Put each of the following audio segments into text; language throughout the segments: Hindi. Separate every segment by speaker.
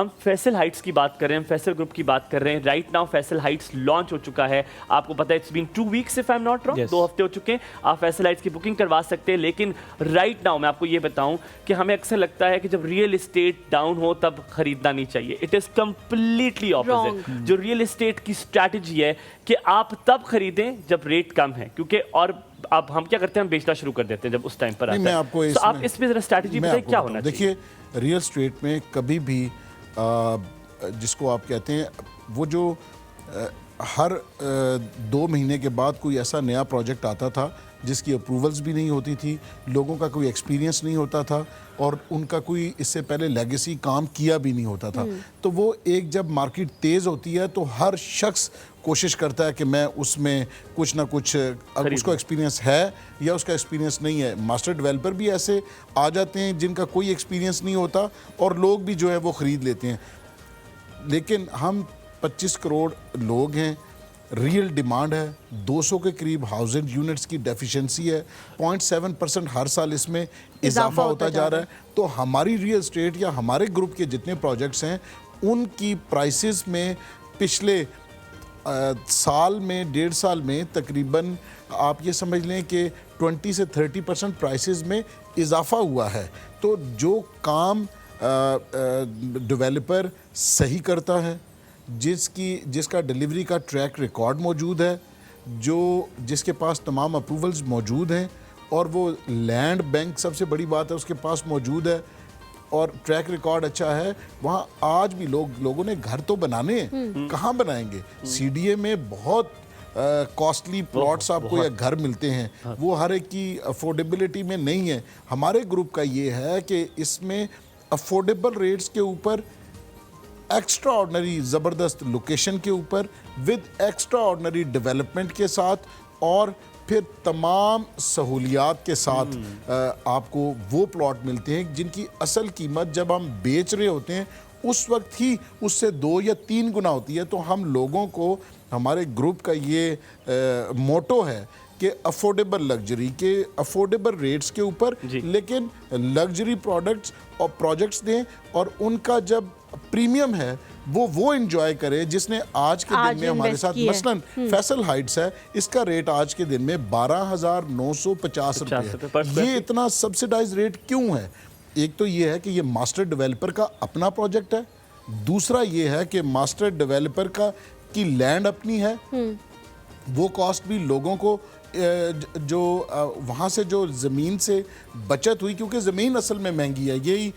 Speaker 1: हम फैसल हाइट्स की बात कर रहे हैं, फैसल ग्रुप की बात कर रहे हैं। Right now Faisal heights launch हो चुका है। आपको पता है it's been 2 weeks if I am not wrong, 2 हफ्ते हो चुके हैं। आप फैसल हाइट्स की बुकिंग करवा सकते हैं। लेकिन राइट नाउ मैं आपको ये बताऊं कि हमें अक्सर लगता है कि जब रियल एस्टेट डाउन हो तब खरीदना नहीं चाहिए। It is completely opposite. जो रियल एस्टेट की स्ट्रैटेजी है कि आप तब खरीदें जब रेट कम है, क्योंकि और अब हम क्या करते हैं, हम बेचना शुरू कर देते हैं जब उस टाइम पर आता है।
Speaker 2: मैं आपको
Speaker 1: तो आप इसमें जरा स्ट्रैटेजी बताइए क्या होना चाहिए।
Speaker 2: देखिए, रियल एस्टेट में कभी भी जिसको आप कहते हैं वो जो हर 2 महीने के बाद कोई ऐसा नया प्रोजेक्ट आता था जिसकी अप्रूवल्स भी नहीं होती थी, लोगों का कोई एक्सपीरियंस नहीं होता था और उनका कोई इससे पहले लेगेसी काम किया भी नहीं होता था। तो वो एक जब मार्केट तेज़ होती है तो हर शख्स कोशिश करता है कि मैं उसमें कुछ ना कुछ, उसको एक्सपीरियंस है या उसका एक्सपीरियंस नहीं है। मास्टर डेवलपर भी ऐसे आ जाते हैं जिनका कोई एक्सपीरियंस नहीं होता और लोग भी जो है वो ख़रीद लेते हैं। लेकिन हम 25 करोड़ लोग हैं, रियल डिमांड है, 200 के करीब हाउसिंग यूनिट्स की डेफिशिएंसी है, 0.7% हर साल इसमें इजाफा होता जा रहा है। तो हमारी रियल एस्टेट या हमारे ग्रुप के जितने प्रोजेक्ट्स हैं उनकी प्राइसेस में पिछले साल में 1.5 साल में तकरीबन आप ये समझ लें कि 20 से 30% प्राइसेस में इजाफा हुआ है। तो जो काम डेवलपर सही करता है, जिसका डिलीवरी का ट्रैक रिकॉर्ड मौजूद है, जिसके पास तमाम अप्रूवल्स मौजूद हैं और वो लैंड बैंक सबसे बड़ी बात है उसके पास मौजूद है और ट्रैक रिकॉर्ड अच्छा है, वहाँ आज भी लोगों ने घर तो बनाने हैं, कहाँ बनाएंगे। सीडीए में बहुत कॉस्टली प्लॉट्स आपको या घर मिलते हैं, वो हर एक की अफोर्डेबिलिटी में नहीं है। हमारे ग्रुप का ये है कि इसमें अफोर्डेबल रेट्स के ऊपर, एक्स्ट्रा ऑर्डनरी ज़बरदस्त लोकेशन के ऊपर, विद एक्स्ट्रा ऑर्डनरी डेवलपमेंट के साथ और फिर तमाम सहूलियात के साथ आपको वो प्लॉट मिलते हैं जिनकी असल कीमत जब हम बेच रहे होते हैं उस वक्त ही उससे 2 या 3 गुना होती है। तो हम लोगों को, हमारे ग्रुप का ये मोटो है कि अफोर्डेबल लग्जरी के अफोर्डेबल रेट्स के ऊपर, लेकिन लग्जरी प्रोडक्ट्स और प्रोजेक्ट्स दें और उनका जब प्रीमियम है वो एंजॉय करे जिसने आज के दिन में हमारे साथ, मसलन फैसल हाइट्स है, इसका रेट आज के दिन में 12,950 रुपये। ये इतना सब्सिडाइज रेट क्यों है? एक तो ये है कि ये मास्टर डेवलपर का अपना प्रोजेक्ट है, दूसरा ये है कि मास्टर डेवलपर की लैंड अपनी है, वो कॉस्ट भी लोगों को जो वहाँ से जो ज़मीन से बचत हुई, क्योंकि ज़मीन असल में महंगी है, यही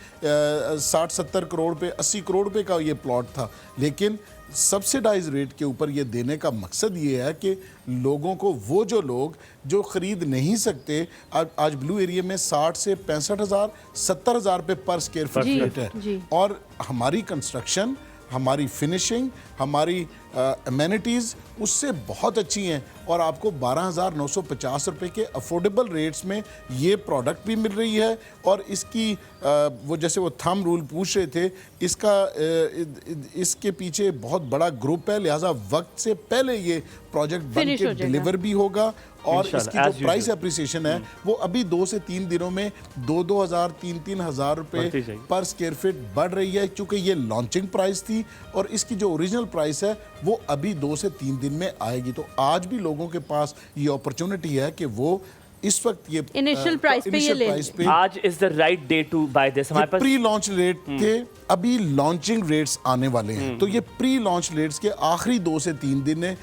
Speaker 2: 60-70 करोड़ पे 80 करोड़ पे का ये प्लॉट था। लेकिन सब्सिडाइज रेट के ऊपर ये देने का मकसद ये है कि लोगों को, वो जो लोग जो ख़रीद नहीं सकते, आज ब्लू एरिया में 60 से 65,000 70,000 पे पर स्क्वायर फीट है और हमारी कंस्ट्रक्शन, हमारी फिनिशिंग, हमारी अमेनिटीज़ उससे बहुत अच्छी हैं और आपको 12,950 रुपये के अफोर्डेबल रेट्स में ये प्रोडक्ट भी मिल रही है। और इसकी वो जैसे वो थंब रूल पूछ रहे थे, इसके पीछे बहुत बड़ा ग्रुप है, लिहाजा वक्त से पहले ये प्रोजेक्ट बन के डिलीवर भी होगा और इसकी जो प्राइस एप्रिसिएशन है वो अभी 2 से 3 दिनों में 2-2 हज़ार 3-3 हज़ार रुपये पर स्क्वायर फीट बढ़ रही है, क्योंकि ये लॉन्चिंग प्राइस थी और इसकी जो ओरिजिनल प्राइस है वो अभी 2 से 3 दिन में आएगी। तो आज भी लोगों के पास ये अपॉर्चुनिटी है कि वो इस वक्त ये
Speaker 3: इनिशियल प्राइस पे
Speaker 1: आज is the right day to buy this. हमारे पास
Speaker 2: प्री लॉन्च रेट थे, अभी लॉन्चिंग रेट्स आने वाले हैं। तो ये प्री लॉन्च रेट्स के आखिरी 2 से 3 दिन है,